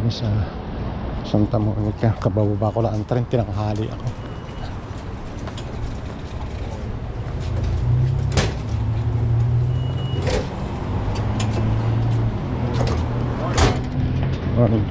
kami sa Santa Monica. Kabababa ko lang ang tren, tinanghali ako. Morning.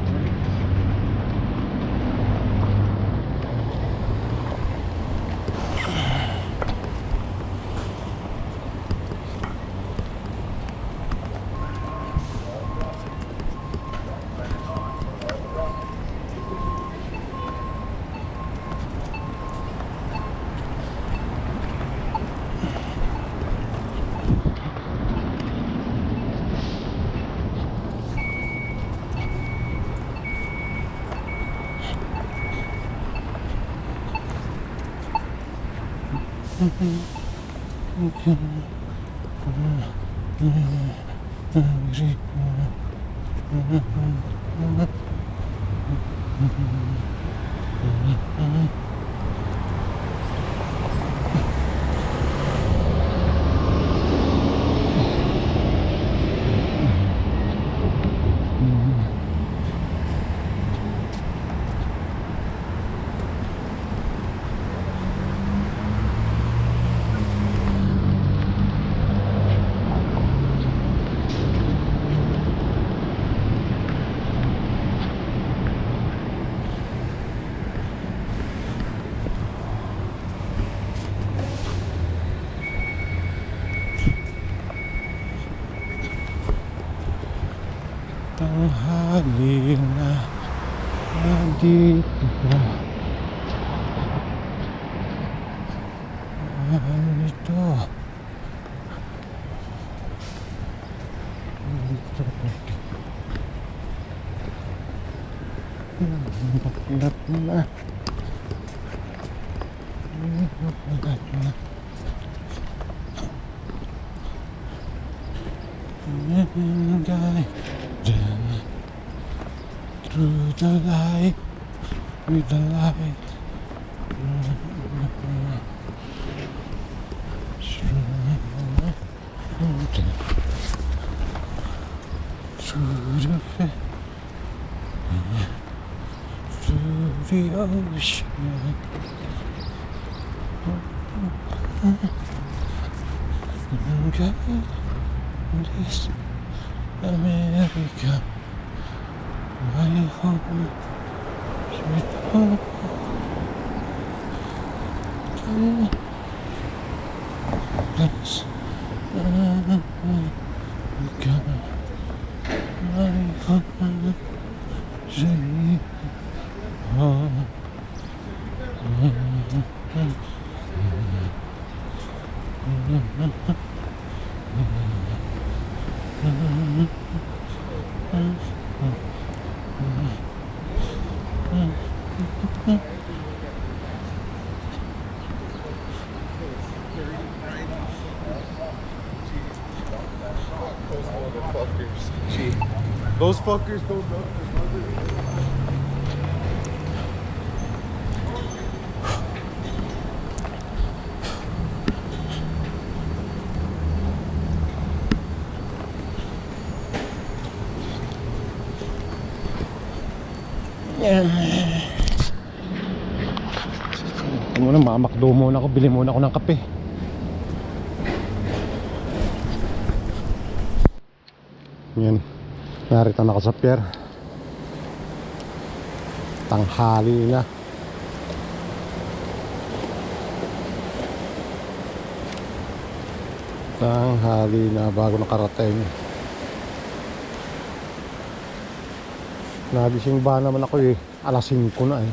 Tanghali na, nandito ka. Ano ito? Baklat na. Baklat na. Through the light, with the light, through the ocean. This America, my home, sweet home. This America, my home, sweet home. Those fuckers don't know. Muna mamakdo muna ako, bili muna ako ng kape. Yan, narito na ako sa pier. Tanghali na. Tanghali na bago nakarating. Nagising ba naman ako eh, alas 5 na eh.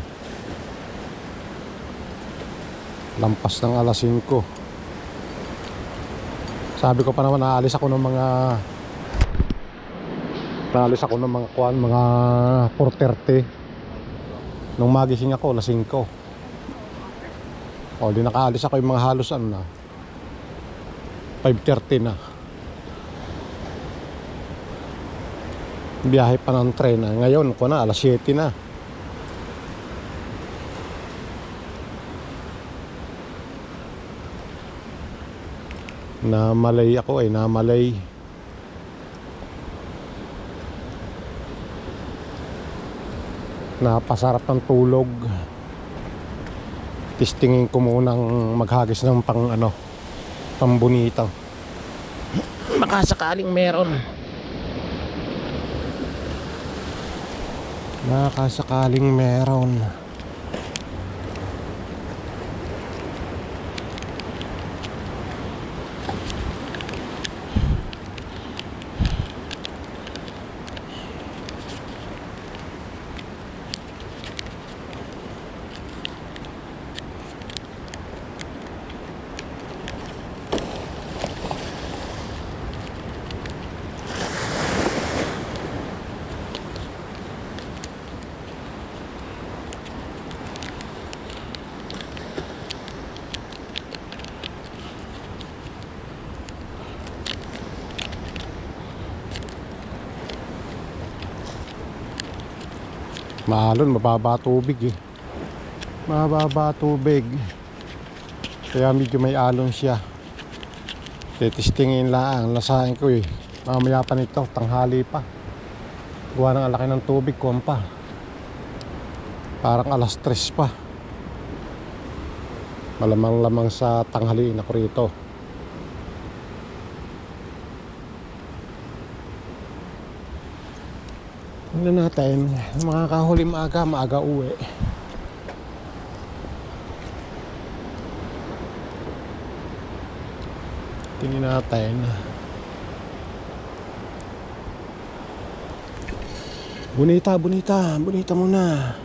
Lampas ng alas 5. Sabi ko pa naman naalis ako ng mga kuwan, mga 4:30. Nung magising ako alas 5. O di nakaalis ako yung mga halos ano na 5:30 na. Biyahe pa ng tren na. Ngayon ko na alas 7 na. Namalay ako eh, namalay. Napasarap ng tulog. Testingin ko munang maghagis ng pambunitang. Baka sakaling meron. Baka sakaling meron. Maalon, mababa tubig eh. Mababa tubig. Kaya medyo may alon siya. Titistingin lang. Lasahin ko eh. Mamaya pa nito, tanghali pa. Gawa ng alaki ng tubig, pa. Parang alas 3 pa. Malamang-lamang sa tanghaliin ako rito. Tingnan natin, mga kahuli maaga uwi. Tingnan natin. Bonita muna.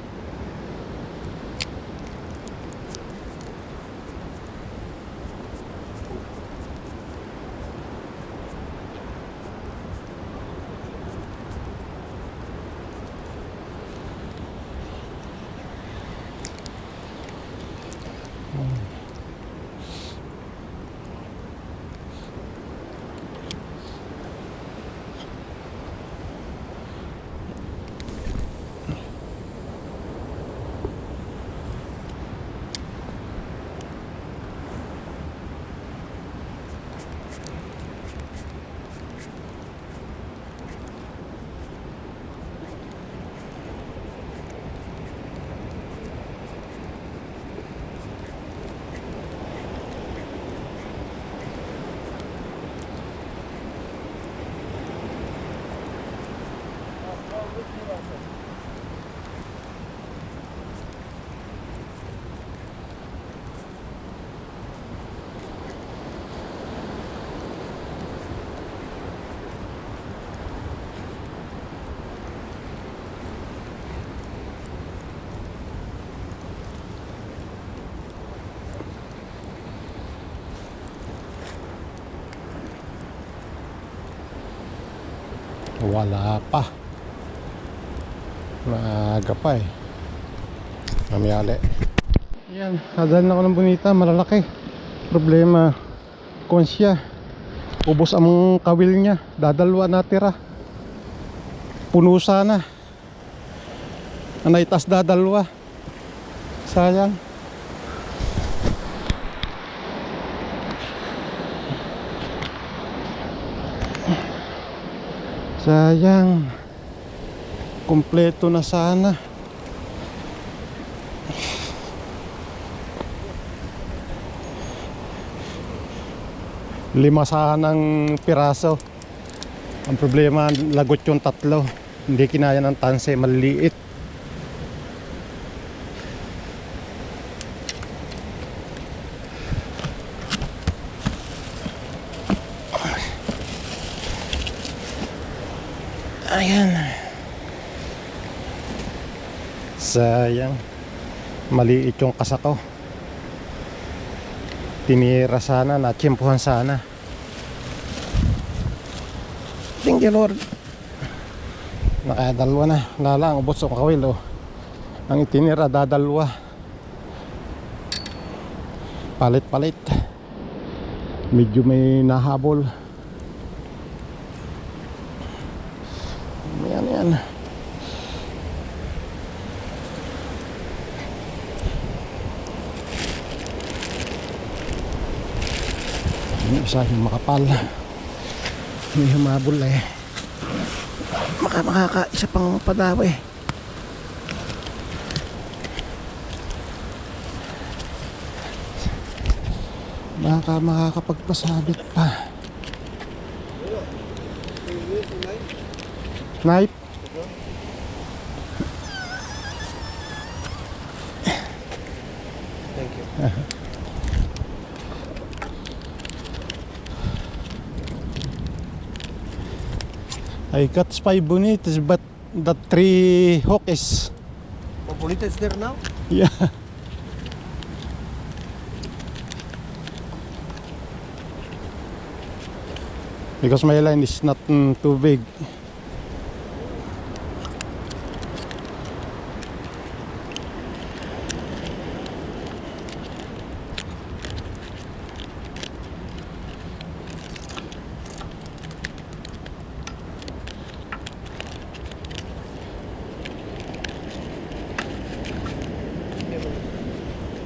Wala pa. Maaga pa eh. Mamiyali. Yan, nadal na ako ng bonita. Malalaki. Problema, konsya. Ubos ang kawil niya. Dadalwa natira. Puno sana. Anay tas dadalwa. Sayang. Sayang. Kompleto na sana. Lima sanang piraso. Ang problema, lagot yung 3. Hindi kinaya ng tanse, maliliit. Ayan. Sayang. Maliit yung kasako. Tinira sana, natsimpuhan sana. Thank you Lord. Nakadalwa na. Lalang, ubos ang kawil oh. Ang itinira, dadalwa. Palit-palit. Medyo may nahabol. Yan. Yung isa yung makapal. May humabol eh. Makaka isa pang padaw eh. Baka makakapagpasabit pa. Knife? Thank you. I got 5 bonitas, but the 3 hook is... Oh, Bonita is there now? Yeah. Because my line is not too big.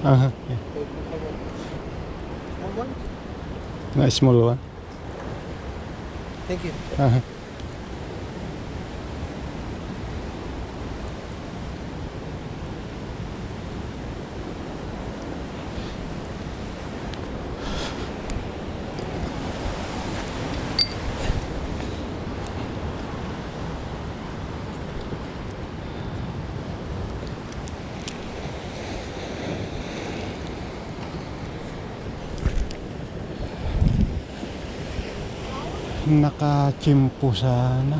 Uh-huh. Yeah. One? Na small one. Thank you. Uh-huh. Nakachimpo sana.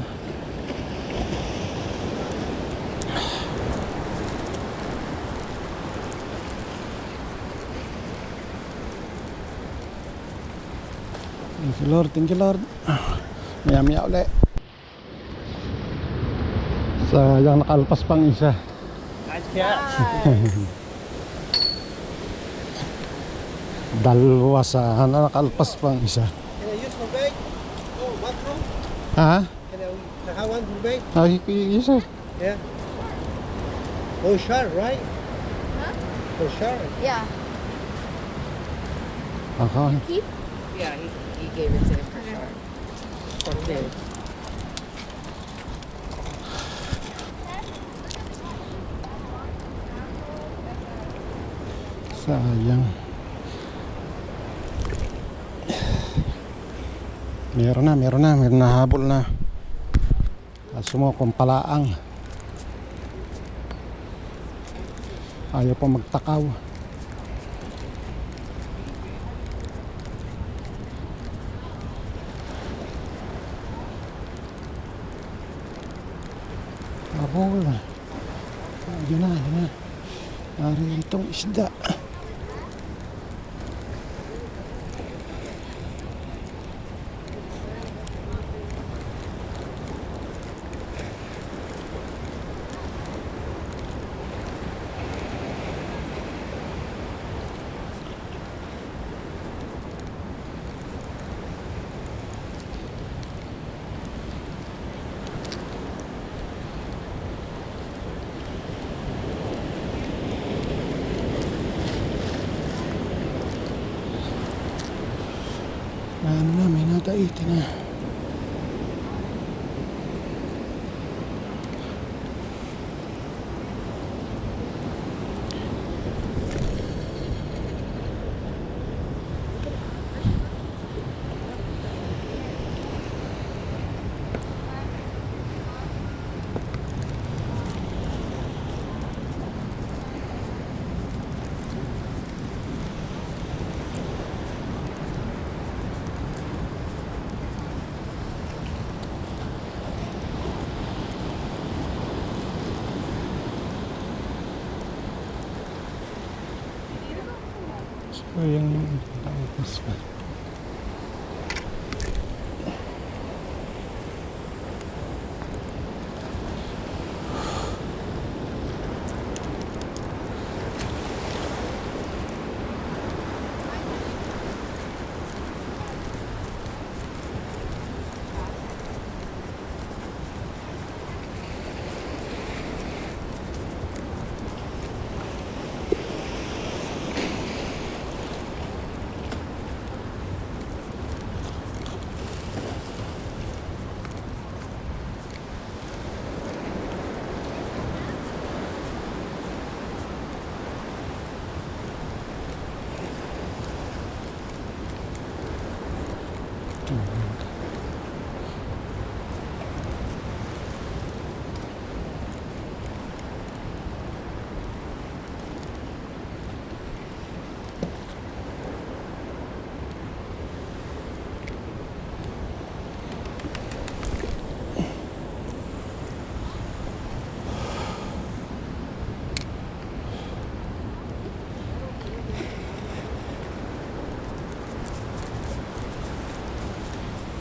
Thank you Lord, thank you Lord. Maya ulit. Sayang nakalpas pang isa. Dalawa sana nakalpas pang isa. Can I use for bait? Oh, bathroom? Ha? Can I have one for bait? Yes sir. Yeah. Oh, shark, right? Huh? For shark. Yeah. Okay. Keep? Yeah, he gave it to him for sure. Okay. Sayang. Meron na habol na. Kaso mo kung palaang. Ayaw pa magtakaw. Habol. Yun na. Nariyan itong isda. May nataitin na. So yung tapos pa.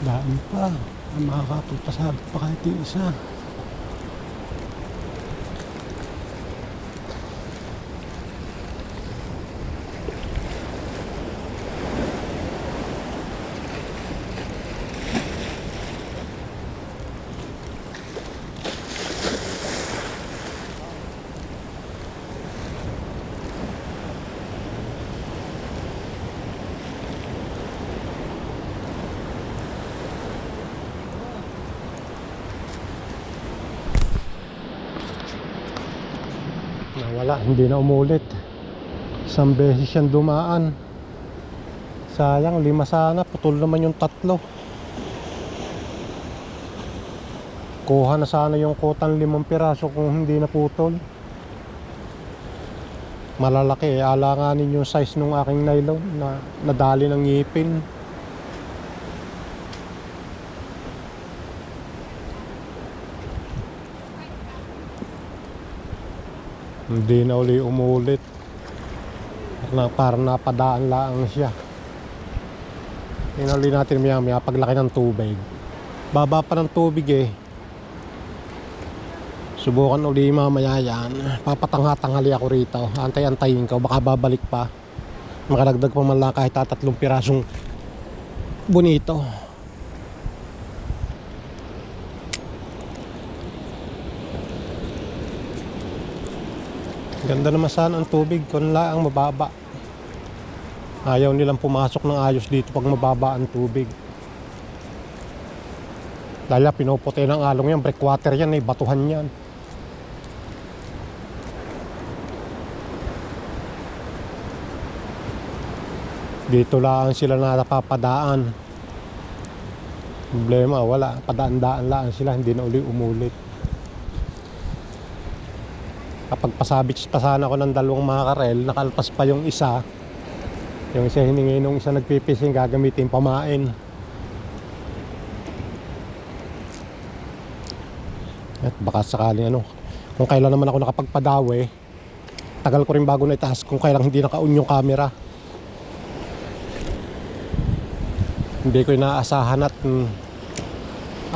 Dami pa. Makakapagpasabit pa kahit yung isa. Nawala, hindi na umulit. Isang beses siyang dumaan. Sayang, 5 sana. Putol naman yung 3. Kuha na sana yung kotang 5 piraso kung hindi na putol. Malalaki, alanganin yung size nung aking nylon na nadali ng ngipin. Hindi na uli umulit. Parang napadaan lang siya. Tingnan ulit natin maya paglaki ng tubig. Baba pa ng tubig eh. Subukan uli mamaya yan. Papatangha-tanghali ako rito. Antay-antayin ko, baka babalik pa. Makadagdag pa man lang kahit 3 pirasong bonito. Ganda naman sana ang tubig kung lang mababa. Ayaw nilang pumasok ng ayos dito pag mababa ang tubig. Dahil pinuputi ng along yan, breakwater yan, batuhan yan. Dito lang sila napapadaan. Problema, wala. Padaan-daan lang sila, hindi na uli umulit. Kapag pasabit pa sana ako ng 2 mga karel, nakalpas pa yung isa. Yung isa hiningi nung isa nagpipising, gagamitin pamain. At baka sakaling kung kailan naman ako nakapagpadawe, tagal ko rin bago na itaas kung kailan hindi naka-on yung camera. Hindi ko inaasahan at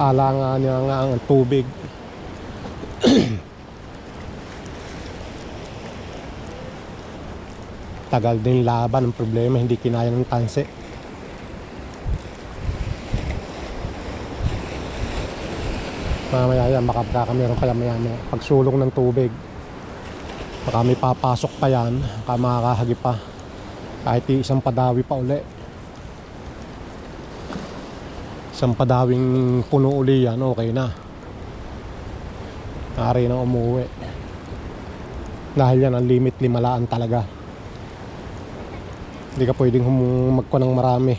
alangan niya nga ang tubig. Tagal din laban, ang problema hindi kinaya ng tanse. Mamaya yan, baka meron kaya maya pagsulong ng tubig, baka may papasok pa yan, baka makakahagi pa kahit isang padawi pa uli. Isang padawing puno uli yan, okay na. Maaari nang umuwi. Dahil yan ang limit 5 laan talaga. Hindi ka pwedeng magkuha ng marami.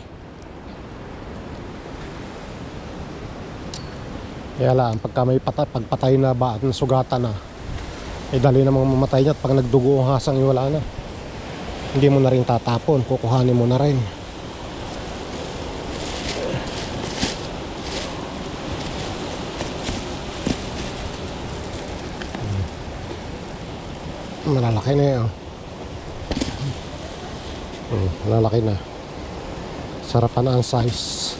Kaya lang, pagka may pagpatay na ba at nasugatan na, dali namang mamatay niya at pag nagdugo ang hasang wala na. Hindi mo na rin tatapon, kukuhanin mo na rin. Malalaki na yun. Malalaki na. Sarapan na ang size.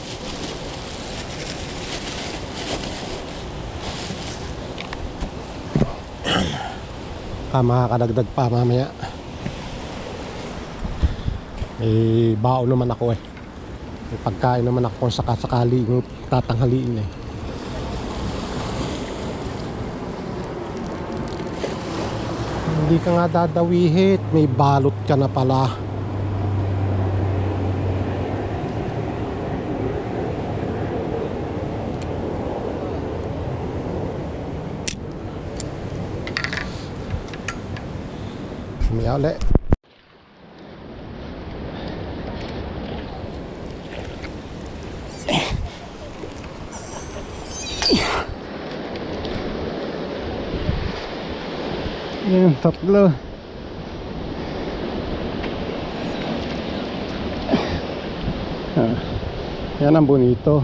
Makakadagdag pa mamaya. Baon naman ako eh. May pagkain naman ako kung sakasakali yung tatanghaliin eh. Hindi ka nga dadawihit, may balot ka na pala. Maya ulit. Yan, 3. Yan ang bonito.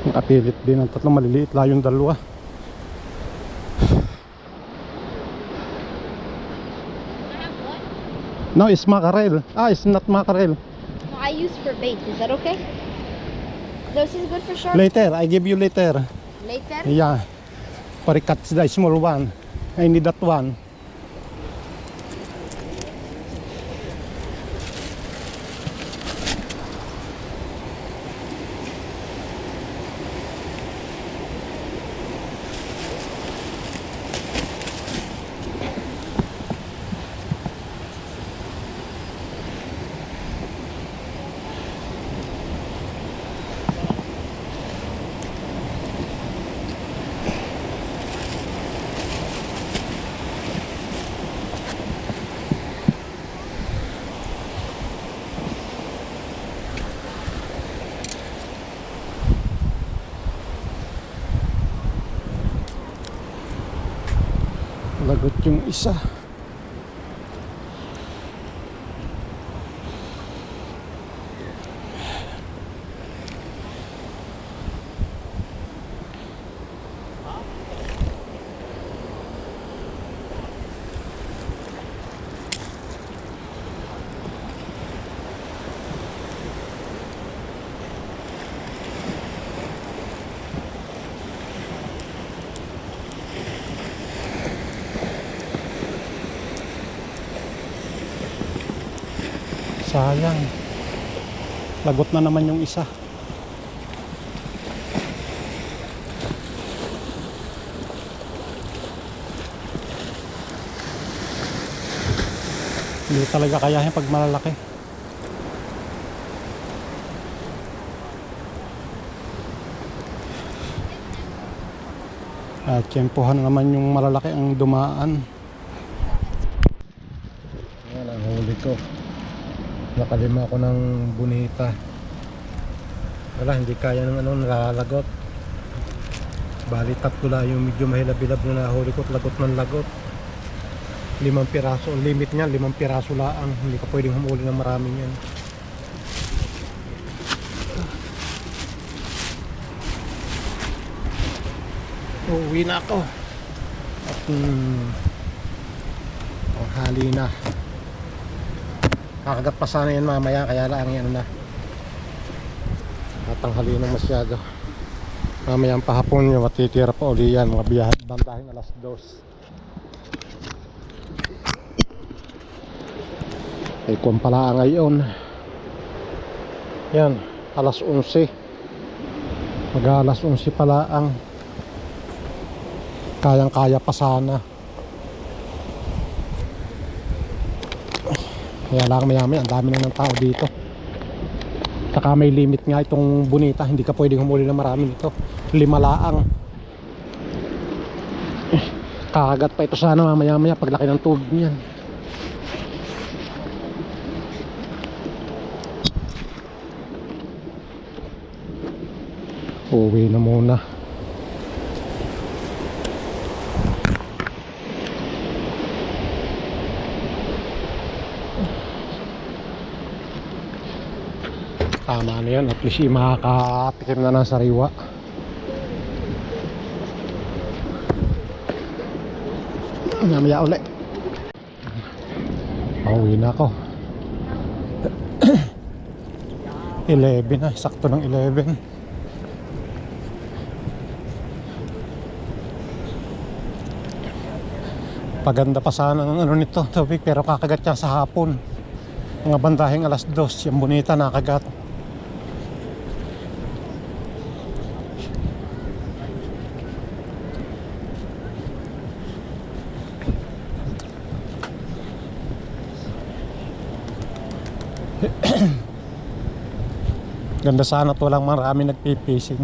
Nakapilit din ang 3, maliliit lang yung 2. No, it's mackerel. Ah, it's not mackerel. No, I use for bait. Is that okay? This is good for shark? Later, I give you later. Later? Yeah. For catch the small one. I need that one. Lagot yung isa. Sayang. Lagot na naman yung isa. Hindi talaga kayahin pag malalaki. At tiyempohan naman yung malalaki ang dumaan. Yan ang huli ko. Nakalima ako ng bonita. Wala, hindi kaya ng nalalagot. Bali tatlo lang yung medyo mahilab-hilab na nahuli ko at lagot ng lagot. 5 piraso, ang limit niya 5 piraso lang. Hindi ka pwedeng humuli ng marami niyan. Uwi na ako. At hali na. Kakagat pa sana yan mamaya, kaya lang yan na. Tatanghali na masyado. Mamaya ang pahapon yung matitira pa uli yan. Mga biyahe, bandahin alas 2. Ay kung pala ngayon. Yan, alas 11. Mag alas 11 pala ang kayang-kaya pa sana. Kaya lang maya-maya, ang dami na ng tao dito. Saka may limit nga itong bonita, hindi ka pwedeng humuli ng marami nito. 5 laang. Kakagat pa ito sana mamaya-maya paglaki ng tubig niyan. Uwi na muna. Tama na yan, at least makakatikim na ng sariwa. Mamaya ulit. Pauwi na ako. 11 na, sakto ng 11. Paganda pa sana ng ano nito, tubig, pero kakagat niya sa hapon. Mga bandahing alas 2, yung bonita nakagat. Ganda sana to lang marami nagpipising.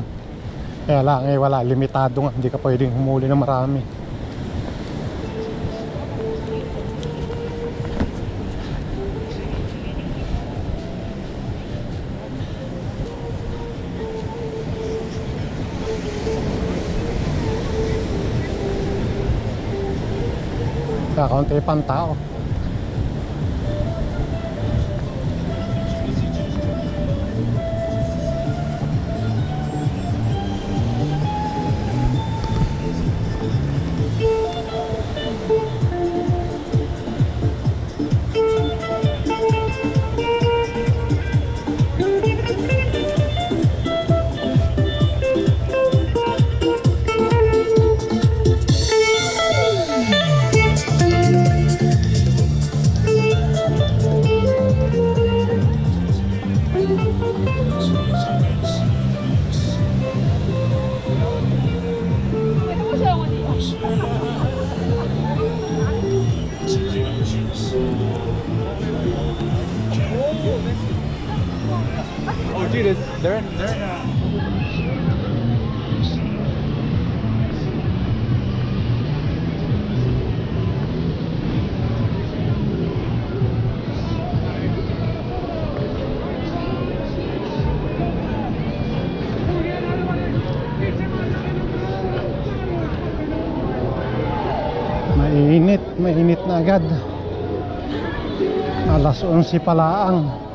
Kaya lang wala, limitado nga, hindi ka pwedeng humuli ng marami. Kakaunti pang tao. see this. They're in mainit na agad. Alas 11 palaang.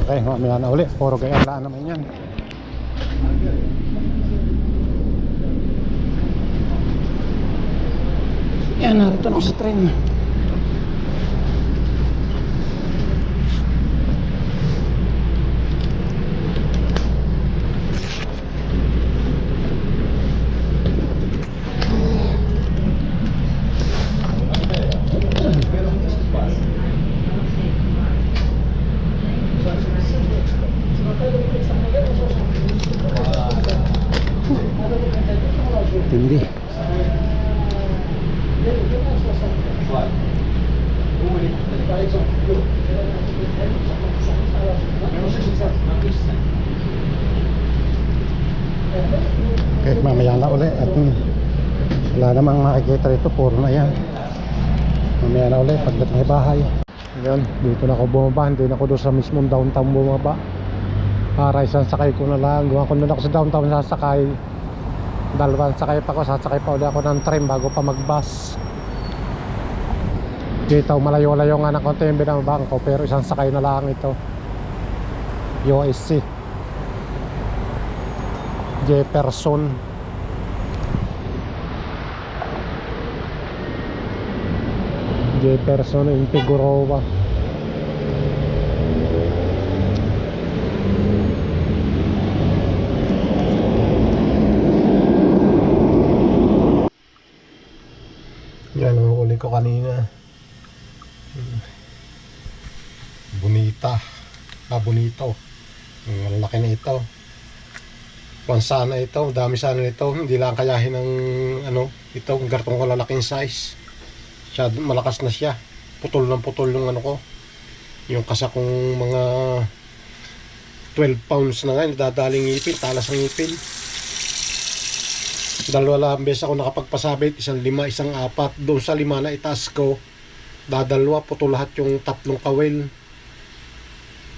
Okay, mamaya na uli. Puro gayala naman yan. Yan, narito na ako sa train. Tindi. Okay, mamaya na uli at wala namang makikita rito, puro na yan. Mamaya na uli pagdating sa bahay. Ayun, dito na ako bumaba, hindi na ako doon sa mismong downtown bumaba. Para isang sakay ko na lang, gawa ko na lang ako sa downtown sasakay. Dalawang sakay pa ako, sasakay pa ulit ako ng train bago pa mag-bus. Dito malayo-layo nga ng konti yung binabang ko, pero isang sakay na lang ito. USC Jefferson. Jefferson in Figueroa. Yan ang huli ko kanina. Bonito. Ang laki na ito. Kung sana ito, dami sana nito. Hindi lang kayahin ng ito, gartong ko lalaking size. Siya, malakas na siya. Putol yung ano ko. Yung kasa kong mga 12 pounds na nga, nadadaling ngipin, talas ng ngipin. Dalawa lang beses ako nakapagpasabit, isang 5, isang 4. Doon sa 5 na itaas ko, dadalwa, putol lahat yung 3 kawil.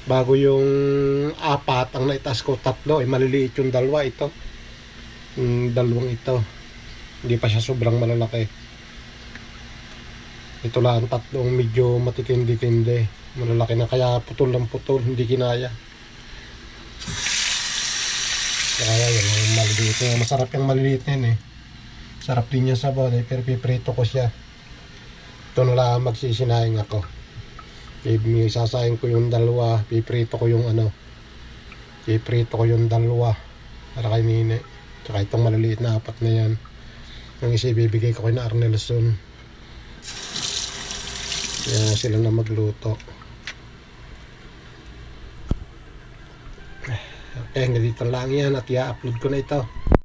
Bago yung 4 ang naitaas ko 3, maliliit yung 2 ito. Yung 2 ito. Hindi pa siya sobrang malalaki. Ito lang 3 medyo matitindi-tindi. Malalaki na, kaya putol, hindi kinaya. Kaya yun, maliliit na. Masarap yung maliliit na yun eh. Sarap din yung sabaw eh, pero piprito ko siya. Ito na lang magsisinaing ako. Isasaing ko yung 2, piprito ko yung piprito ko yung 2 para kay Nine. Tsaka itong maliliit na 4 na yan, yung isa ibibigay ko kay na Arnelson. Yan sila na magluto. Okay, hanggang dito lang yan at i-upload ko na ito.